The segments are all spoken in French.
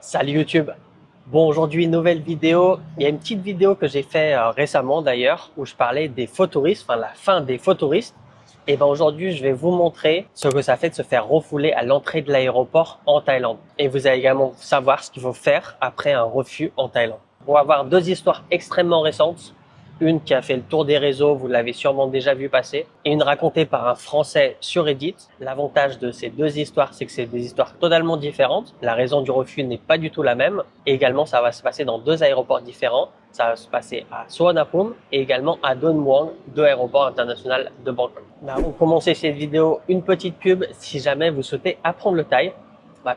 Salut YouTube. Bon, aujourd'hui, nouvelle vidéo. Il y a une petite vidéo que j'ai fait récemment d'ailleurs où je parlais des faux touristes, enfin la fin des faux touristes. Et ben aujourd'hui, je vais vous montrer ce que ça fait de se faire refouler à l'entrée de l'aéroport en Thaïlande. Et vous allez également savoir ce qu'il faut faire après un refus en Thaïlande. On va voir deux histoires extrêmement récentes. Une qui a fait le tour des réseaux, vous l'avez sûrement déjà vu passer, et une racontée par un Français sur Reddit. L'avantage de ces deux histoires, c'est que c'est des histoires totalement différentes. La raison du refus n'est pas du tout la même. Et également, ça va se passer dans deux aéroports différents. Ça va se passer à Suvarnabhumi et également à Don Muang, deux aéroports internationaux de Bangkok. Avant de commencer cette vidéo, une petite pub si jamais vous souhaitez apprendre le thaï.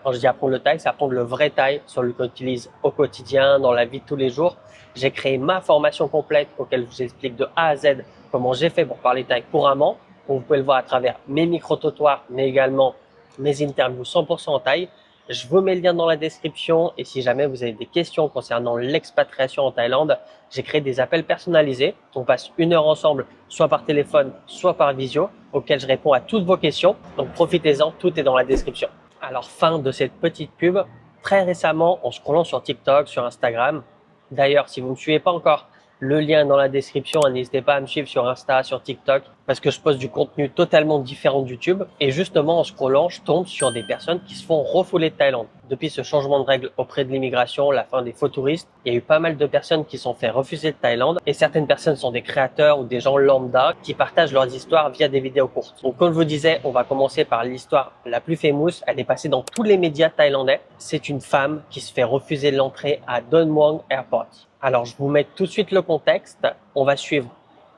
Quand je dis apprendre le thaï, c'est apprendre le vrai thaï, celui qu'on utilise au quotidien, dans la vie de tous les jours. J'ai créé ma formation complète auquel je vous explique de A à Z comment j'ai fait pour parler thaï couramment. Vous pouvez le voir à travers mes micro-trottoirs, mais également mes interviews 100% en thaï. Je vous mets le lien dans la description et si jamais vous avez des questions concernant l'expatriation en Thaïlande, j'ai créé des appels personnalisés. On passe 1 heure ensemble, soit par téléphone, soit par visio, auxquels je réponds à toutes vos questions. Donc profitez-en, tout est dans la description. Alors, fin de cette petite pub. Très récemment, en scrollant sur TikTok, sur Instagram. D'ailleurs, si vous ne me suivez pas encore, le lien est dans la description. N'hésitez pas à me suivre sur Insta, sur TikTok, parce que je poste du contenu totalement différent de YouTube. Et justement, en scrollant, je tombe sur des personnes qui se font refouler de Thaïlande. Depuis ce changement de règles auprès de l'immigration, la fin des faux touristes, il y a eu pas mal de personnes qui sont fait refuser de Thaïlande. Et certaines personnes sont des créateurs ou des gens lambda qui partagent leurs histoires via des vidéos courtes. Donc, comme je vous disais, on va commencer par l'histoire la plus fameuse. Elle est passée dans tous les médias thaïlandais. C'est une femme qui se fait refuser l'entrée à Don Muang Airport. Alors, je vous mets tout de suite le contexte. On va suivre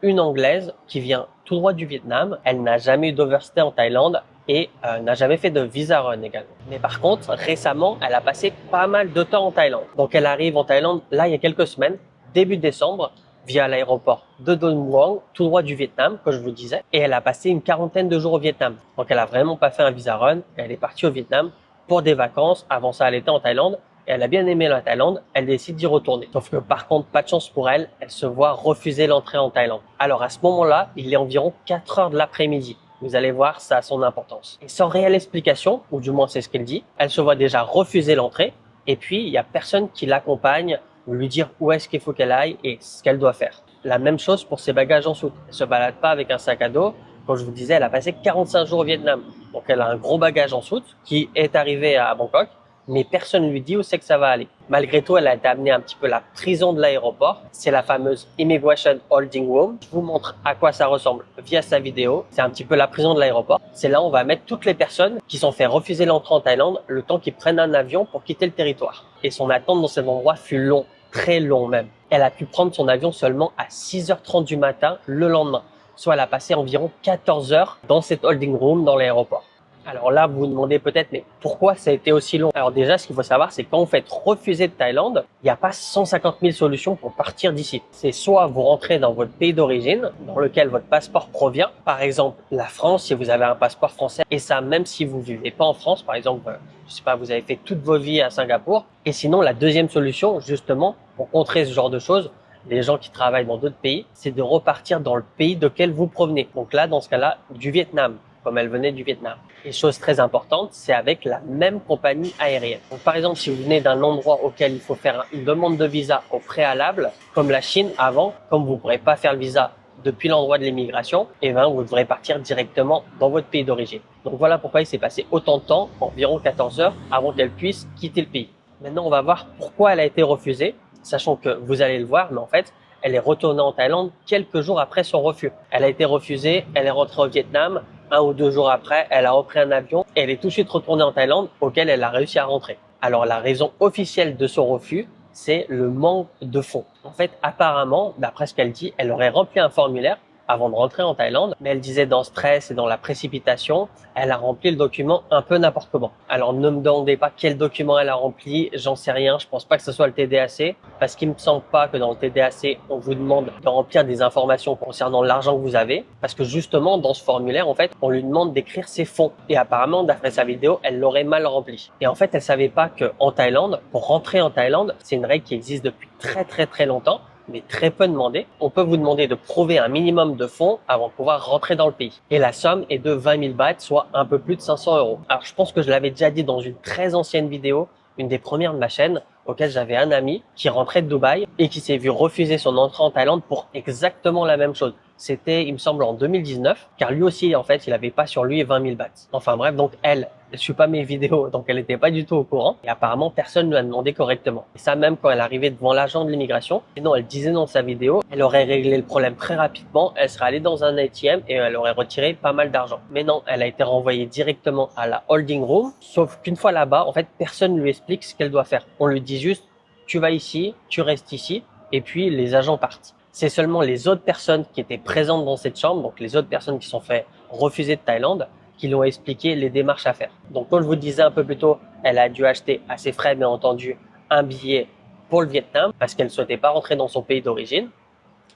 une Anglaise qui vient tout droit du Vietnam. Elle n'a jamais eu d'overstay en Thaïlande et n'a jamais fait de visa run également. Mais par contre, récemment, elle a passé pas mal de temps en Thaïlande. Donc, elle arrive en Thaïlande, là, il y a quelques semaines, début décembre, via l'aéroport de Don Muang, tout droit du Vietnam, comme je vous disais. Et elle a passé une quarantaine de jours au Vietnam. Donc, elle a vraiment pas fait un visa run. Elle est partie au Vietnam pour des vacances. Avant ça, elle était en Thaïlande. Et elle a bien aimé la Thaïlande, elle décide d'y retourner. Sauf que par contre, pas de chance pour elle, elle se voit refuser l'entrée en Thaïlande. Alors à ce moment-là, il est environ 4 heures de l'après-midi. Vous allez voir, ça a son importance. Et sans réelle explication, ou du moins c'est ce qu'elle dit, elle se voit déjà refuser l'entrée. Et puis, il y a personne qui l'accompagne, lui dire où est-ce qu'il faut qu'elle aille et ce qu'elle doit faire. La même chose pour ses bagages en soute. Elle se balade pas avec un sac à dos. Comme je vous disais, elle a passé 45 jours au Vietnam. Donc elle a un gros bagage en soute qui est arrivé à Bangkok. Mais personne ne lui dit où c'est que ça va aller. Malgré tout, elle a été amenée un petit peu à la prison de l'aéroport. C'est la fameuse Immigration Holding Room. Je vous montre à quoi ça ressemble via sa vidéo. C'est un petit peu la prison de l'aéroport. C'est là où on va mettre toutes les personnes qui sont fait refuser l'entrée en Thaïlande le temps qu'ils prennent un avion pour quitter le territoire. Et son attente dans cet endroit fut long, très long même. Elle a pu prendre son avion seulement à 6h30 du matin le lendemain. Soit elle a passé environ 14 heures dans cette holding room dans l'aéroport. Alors là, vous vous demandez peut-être, mais pourquoi ça a été aussi long? Alors déjà, ce qu'il faut savoir, c'est que quand vous faites refuser de Thaïlande, il n'y a pas 150 000 solutions pour partir d'ici. C'est soit vous rentrez dans votre pays d'origine, dans lequel votre passeport provient. Par exemple, la France, si vous avez un passeport français, et ça même si vous vivez pas en France, par exemple, je sais pas, vous avez fait toute vos vies à Singapour. Et sinon, la deuxième solution, justement, pour contrer ce genre de choses, les gens qui travaillent dans d'autres pays, c'est de repartir dans le pays de quel vous provenez. Donc là, dans ce cas-là, du Vietnam, comme elle venait du Vietnam. Et chose très importante, c'est avec la même compagnie aérienne. Donc, par exemple, si vous venez d'un endroit auquel il faut faire une demande de visa au préalable, comme la Chine avant, comme vous ne pourrez pas faire le visa depuis l'endroit de l'immigration, eh ben, vous devrez partir directement dans votre pays d'origine. Donc voilà pourquoi il s'est passé autant de temps, environ 14 heures, avant qu'elle puisse quitter le pays. Maintenant, on va voir pourquoi elle a été refusée, sachant que vous allez le voir, mais en fait, elle est retournée en Thaïlande quelques jours après son refus. Elle a été refusée, elle est rentrée au Vietnam. 1 ou 2 jours après, elle a repris un avion et elle est tout de suite retournée en Thaïlande auquel elle a réussi à rentrer. Alors la raison officielle de son refus, c'est le manque de fonds. En fait, apparemment, d'après ce qu'elle dit, elle aurait rempli un formulaire avant de rentrer en Thaïlande, mais elle disait dans le stress et dans la précipitation, elle a rempli le document un peu n'importe comment. Alors ne me demandez pas quel document elle a rempli, j'en sais rien, je pense pas que ce soit le TDAC, parce qu'il me semble pas que dans le TDAC, on vous demande de remplir des informations concernant l'argent que vous avez, parce que justement, dans ce formulaire, en fait, on lui demande d'écrire ses fonds. Et apparemment, d'après sa vidéo, elle l'aurait mal rempli. Et en fait, elle savait pas qu'en Thaïlande, pour rentrer en Thaïlande, c'est une règle qui existe depuis très longtemps, mais très peu demandé. On peut vous demander de prouver un minimum de fonds avant de pouvoir rentrer dans le pays. Et la somme est de 20 000 bahts, soit un peu plus de 500 euros. Alors, je pense que je l'avais déjà dit dans une très ancienne vidéo une des premières de ma chaîne, auquel j'avais un ami qui rentrait de Dubaï et qui s'est vu refuser son entrée en Thaïlande pour exactement la même chose. C'était, il me semble, en 2019, car lui aussi, en fait, il avait pas sur lui 20 000 bahts. Enfin bref, donc elle suit pas mes vidéos, donc elle n'était pas du tout au courant. Et apparemment, personne ne lui a demandé correctement. Et ça, même quand elle arrivait devant l'agent de l'immigration, et non, elle disait dans sa vidéo, elle aurait réglé le problème très rapidement, elle serait allée dans un ATM et elle aurait retiré pas mal d'argent. Mais non, elle a été renvoyée directement à la holding room, sauf qu'une fois là-bas, en fait, personne ne lui explique ce qu'elle doit faire. On lui dit juste, tu vas ici, tu restes ici, et puis les agents partent. C'est seulement les autres personnes qui étaient présentes dans cette chambre, donc les autres personnes qui sont fait refuser de Thaïlande, qui lui ont expliqué les démarches à faire. Donc comme je vous disais un peu plus tôt, elle a dû acheter à ses frais, bien entendu, un billet pour le Vietnam parce qu'elle ne souhaitait pas rentrer dans son pays d'origine.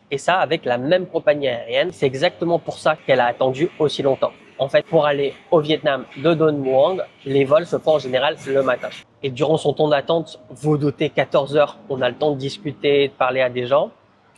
Et ça avec la même compagnie aérienne. C'est exactement pour ça qu'elle a attendu aussi longtemps. En fait, pour aller au Vietnam de Don Muang, les vols se font en général le matin. Et durant son temps d'attente, vous doutez 14 heures, on a le temps de discuter, de parler à des gens.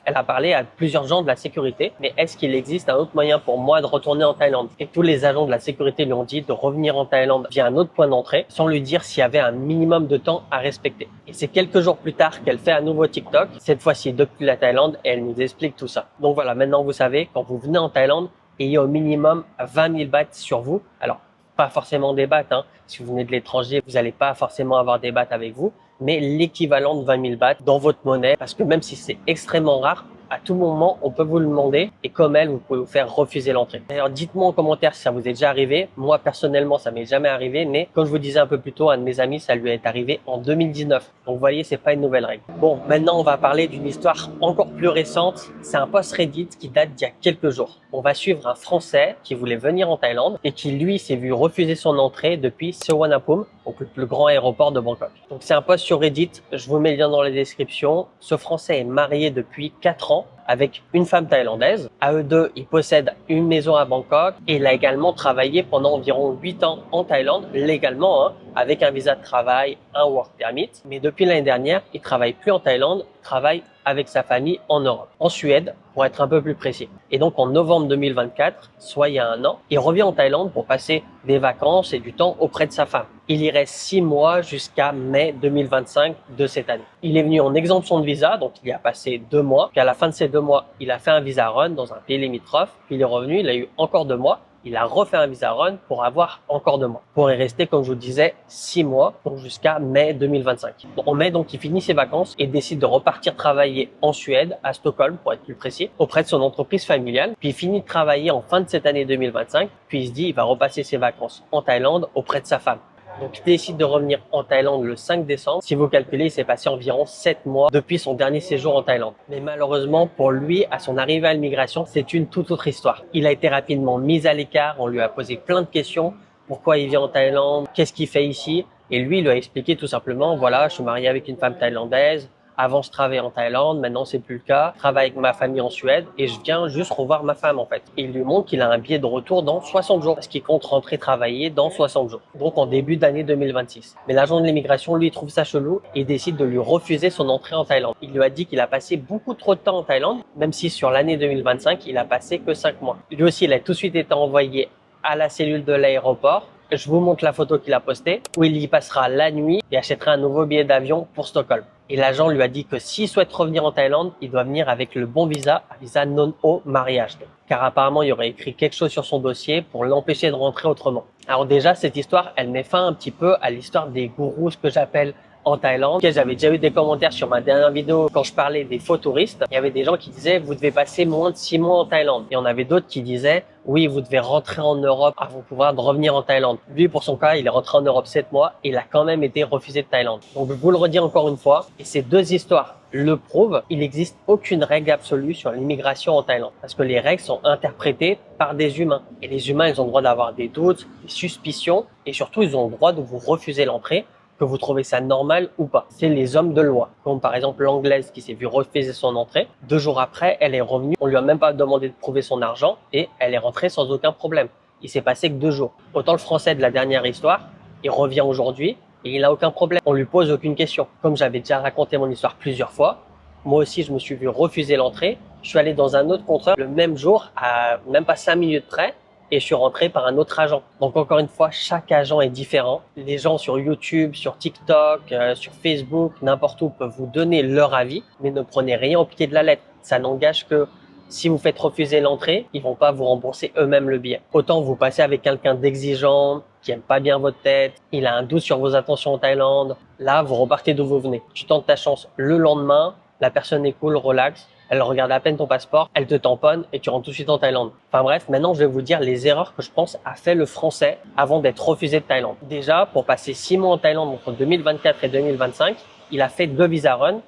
Elle a parlé à plusieurs gens de la sécurité, mais est-ce qu'il existe un autre moyen pour moi de retourner en Thaïlande? Et tous les agents de la sécurité lui ont dit de revenir en Thaïlande via un autre point d'entrée, sans lui dire s'il y avait un minimum de temps à respecter. Et c'est quelques jours plus tard qu'elle fait un nouveau TikTok, cette fois-ci depuis la Thaïlande, et elle nous explique tout ça. Donc voilà, maintenant vous savez, quand vous venez en Thaïlande, ayez au minimum 20 000 bahts sur vous. Alors, pas forcément des bahts, hein. Si vous venez de l'étranger, vous n'allez pas forcément avoir des bahts avec vous, mais l'équivalent de 20 000 bahts dans votre monnaie, parce que même si c'est extrêmement rare, à tout moment, on peut vous le demander et comme elle, vous pouvez vous faire refuser l'entrée. D'ailleurs, dites-moi en commentaire si ça vous est déjà arrivé. Moi, personnellement, ça m'est jamais arrivé, mais comme je vous disais un peu plus tôt, un de mes amis, ça lui est arrivé en 2019. Donc, vous voyez, c'est pas une nouvelle règle. Bon, maintenant, on va parler d'une histoire encore plus récente. C'est un post Reddit qui date d'il y a quelques jours. On va suivre un Français qui voulait venir en Thaïlande et qui, lui, s'est vu refuser son entrée depuis Suvarnabhumi, donc le plus grand aéroport de Bangkok. Donc, c'est un post sur Reddit. Je vous mets le lien dans la description. Ce Français est marié depuis 4 ans avec une femme thaïlandaise. À eux deux, ils possèdent une maison à Bangkok et il a également travaillé pendant environ 8 ans en Thaïlande, légalement, hein, avec un visa de travail, un work permit. Mais depuis l'année dernière, il travaille plus en Thaïlande, il travaille avec sa famille en Europe, en Suède, pour être un peu plus précis. Et donc en novembre 2024, soit il y a un an, il revient en Thaïlande pour passer des vacances et du temps auprès de sa femme. Il y reste 6 mois jusqu'à mai 2025 de cette année. Il est venu en exemption de visa, donc il y a passé 2 mois. Puis à la fin de ces 2 mois, il a fait un visa run dans un pays limitrophe. Puis il est revenu, il a eu encore 2 mois. Il a refait un visa run pour avoir encore 2 mois. Pour y rester, comme je vous disais, 6 mois, donc jusqu'à mai 2025. En mai, donc, il finit ses vacances et décide de repartir travailler en Suède, à Stockholm, pour être plus précis, auprès de son entreprise familiale. Puis il finit de travailler en fin de cette année 2025. Puis il se dit, il va repasser ses vacances en Thaïlande auprès de sa femme. Donc, il décide de revenir en Thaïlande le 5 décembre. Si vous calculez, il s'est passé environ 7 mois depuis son dernier séjour en Thaïlande. Mais malheureusement, pour lui, à son arrivée à l'immigration, c'est une toute autre histoire. Il a été rapidement mis à l'écart. On lui a posé plein de questions. Pourquoi il vient en Thaïlande? Qu'est-ce qu'il fait ici? Et lui, il lui a expliqué tout simplement, voilà, je suis marié avec une femme thaïlandaise. Avant, je travaillais en Thaïlande, maintenant c'est plus le cas. Je travaille avec ma famille en Suède et je viens juste revoir ma femme en fait. Et il lui montre qu'il a un billet de retour dans 60 jours parce qu'il compte rentrer travailler dans 60 jours. Donc en début d'année 2026. Mais l'agent de l'immigration, lui, trouve ça chelou et décide de lui refuser son entrée en Thaïlande. Il lui a dit qu'il a passé beaucoup trop de temps en Thaïlande, même si sur l'année 2025, il a passé que 5 mois. Lui aussi, il a tout de suite été envoyé à la cellule de l'aéroport. Je vous montre la photo qu'il a postée, où il y passera la nuit et achètera un nouveau billet d'avion pour Stockholm. Et l'agent lui a dit que s'il souhaite revenir en Thaïlande, il doit venir avec le bon visa, un visa non au mariage. Car apparemment, il y aurait écrit quelque chose sur son dossier pour l'empêcher de rentrer autrement. Alors déjà, cette histoire, elle met fin un petit peu à l'histoire des gourous, ce que j'appelle en Thaïlande. J'avais déjà eu des commentaires sur ma dernière vidéo quand je parlais des faux touristes. Il y avait des gens qui disaient vous devez passer moins de 6 mois en Thaïlande. Et on avait d'autres qui disaient oui, vous devez rentrer en Europe avant de pouvoir revenir en Thaïlande. Lui, pour son cas, il est rentré en Europe 7 mois et il a quand même été refusé de Thaïlande. Donc, je vous le redis encore une fois, et ces deux histoires le prouvent, il n'existe aucune règle absolue sur l'immigration en Thaïlande. Parce que les règles sont interprétées par des humains. Et les humains, ils ont le droit d'avoir des doutes, des suspicions, et surtout, ils ont le droit de vous refuser l'entrée, que vous trouvez ça normal ou pas. C'est les hommes de loi, comme par exemple l'anglaise qui s'est vue refuser son entrée. 2 jours après, elle est revenue. On lui a même pas demandé de prouver son argent et elle est rentrée sans aucun problème. Il s'est passé que 2 jours. Autant le français de la dernière histoire, il revient aujourd'hui et il n'a aucun problème. On lui pose aucune question. Comme j'avais déjà raconté mon histoire plusieurs fois, moi aussi je me suis vu refuser l'entrée. Je suis allé dans un autre contrôle le même jour, à même pas 5 minutes près. et je suis rentré par un autre agent. Donc encore une fois, chaque agent est différent. Les gens sur YouTube, sur TikTok, sur Facebook, n'importe où peuvent vous donner leur avis, mais ne prenez rien au pied de la lettre. Ça n'engage que si vous faites refuser l'entrée, ils vont pas vous rembourser eux-mêmes le billet. Autant vous passez avec quelqu'un d'exigeant, qui aime pas bien votre tête, il a un doute sur vos intentions en Thaïlande. Là, vous repartez d'où vous venez. Tu tentes ta chance le lendemain, la personne est cool, relax, elle regarde à peine ton passeport, elle te tamponne et tu rentres tout de suite en Thaïlande. Enfin bref, maintenant je vais vous dire les erreurs que je pense a fait le Français avant d'être refusé de Thaïlande. Déjà, pour passer 6 mois en Thaïlande entre 2024 et 2025, il a fait 2 visa run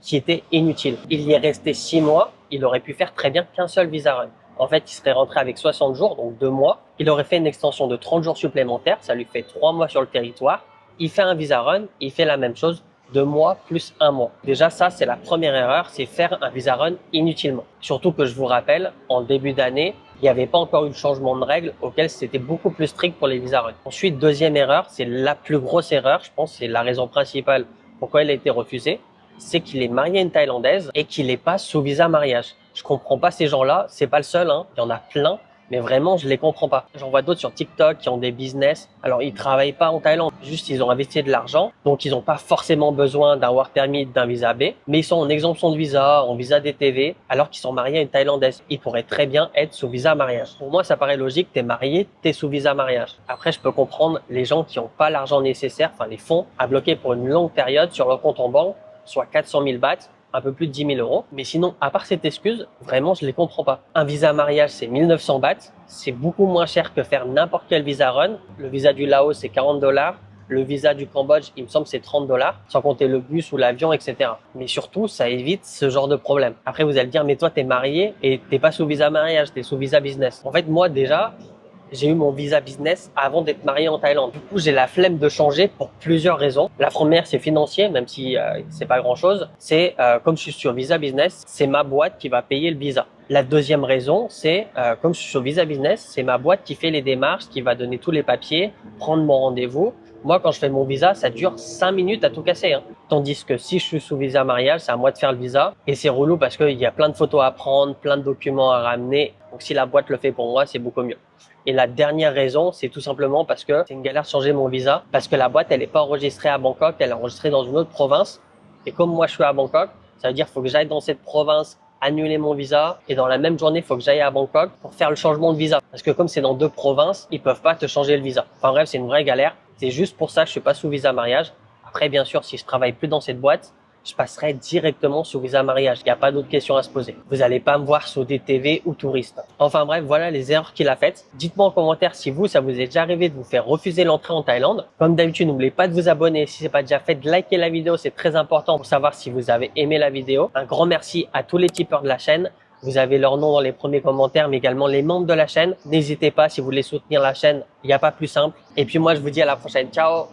qui étaient inutiles. Il y est resté 6 mois, il aurait pu faire très bien qu'un seul visa run. En fait, il serait rentré avec 60 jours, donc 2 mois. Il aurait fait une extension de 30 jours supplémentaires, ça lui fait 3 mois sur le territoire. Il fait un visa run, il fait la même chose, 2 mois plus 1 mois. Déjà, ça, c'est la première erreur, c'est faire un visa run inutilement. Surtout que je vous rappelle, en début d'année, il n'y avait pas encore eu de changement de règles auquel c'était beaucoup plus strict pour les visa runs. Ensuite, deuxième erreur, c'est la plus grosse erreur, je pense, c'est la raison principale pourquoi elle a été refusée, c'est qu'il est marié à une Thaïlandaise et qu'il n'est pas sous visa mariage. Je comprends pas ces gens-là, c'est pas le seul, hein. Il y en a plein, mais vraiment, je les comprends pas. J'en vois d'autres sur TikTok qui ont des business. Alors, ils travaillent pas en Thaïlande, juste ils ont investi de l'argent, donc ils n'ont pas forcément besoin d'un work permit, d'un visa B, mais ils sont en exemption de visa, en visa DTV, alors qu'ils sont mariés à une Thaïlandaise. Ils pourraient très bien être sous visa mariage. Pour moi, ça paraît logique, t'es marié, t'es sous visa mariage. Après, je peux comprendre les gens qui n'ont pas l'argent nécessaire, enfin les fonds, à bloquer pour une longue période sur leur compte en banque, soit 400 000 bahts, un peu plus de 10 000 euros. Mais sinon, à part cette excuse, vraiment, je les comprends pas. Un visa mariage, c'est 1900 bahts. C'est beaucoup moins cher que faire n'importe quel visa run. Le visa du Laos, c'est 40 $. Le visa du Cambodge, il me semble, c'est 30 $, sans compter le bus ou l'avion, etc. Mais surtout, ça évite ce genre de problème. Après, vous allez dire, mais toi, t'es marié et t'es pas sous visa mariage, t'es sous visa business. En fait, moi, déjà, j'ai eu mon visa business avant d'être marié en Thaïlande. Du coup, j'ai la flemme de changer pour plusieurs raisons. La première, c'est financier, même si c'est pas grand-chose. C'est comme je suis sur visa business, c'est ma boîte qui va payer le visa. La deuxième raison, c'est comme je suis sur visa business, c'est ma boîte qui fait les démarches, qui va donner tous les papiers, prendre mon rendez-vous. Moi, quand je fais mon visa, ça dure 5 minutes à tout casser, hein. Tandis que si je suis sous visa mariage, c'est à moi de faire le visa. Et c'est relou parce qu'il y a plein de photos à prendre, plein de documents à ramener. Donc, si la boîte le fait pour moi, c'est beaucoup mieux. Et la dernière raison, c'est tout simplement parce que c'est une galère de changer mon visa. Parce que la boîte, elle n'est pas enregistrée à Bangkok, elle est enregistrée dans une autre province. Et comme moi, je suis à Bangkok, ça veut dire qu'il faut que j'aille dans cette province, annuler mon visa. Et dans la même journée, il faut que j'aille à Bangkok pour faire le changement de visa. Parce que comme c'est dans 2 provinces, ils peuvent pas te changer le visa. Enfin bref, c'est une vraie galère. C'est juste pour ça que je suis pas sous visa mariage. Après, bien sûr, si je travaille plus dans cette boîte, je passerai directement sous visa mariage. Il n'y a pas d'autres questions à se poser. Vous n'allez pas me voir sous DTV ou touriste. Enfin bref, voilà les erreurs qu'il a faites. Dites-moi en commentaire si vous, ça vous est déjà arrivé de vous faire refuser l'entrée en Thaïlande. Comme d'habitude, n'oubliez pas de vous abonner. Si ce n'est pas déjà fait, de liker la vidéo. C'est très important pour savoir si vous avez aimé la vidéo. Un grand merci à tous les tipeurs de la chaîne. Vous avez leur nom dans les premiers commentaires, mais également les membres de la chaîne. N'hésitez pas, si vous voulez soutenir la chaîne, il n'y a pas plus simple. Et puis moi, je vous dis à la prochaine. Ciao!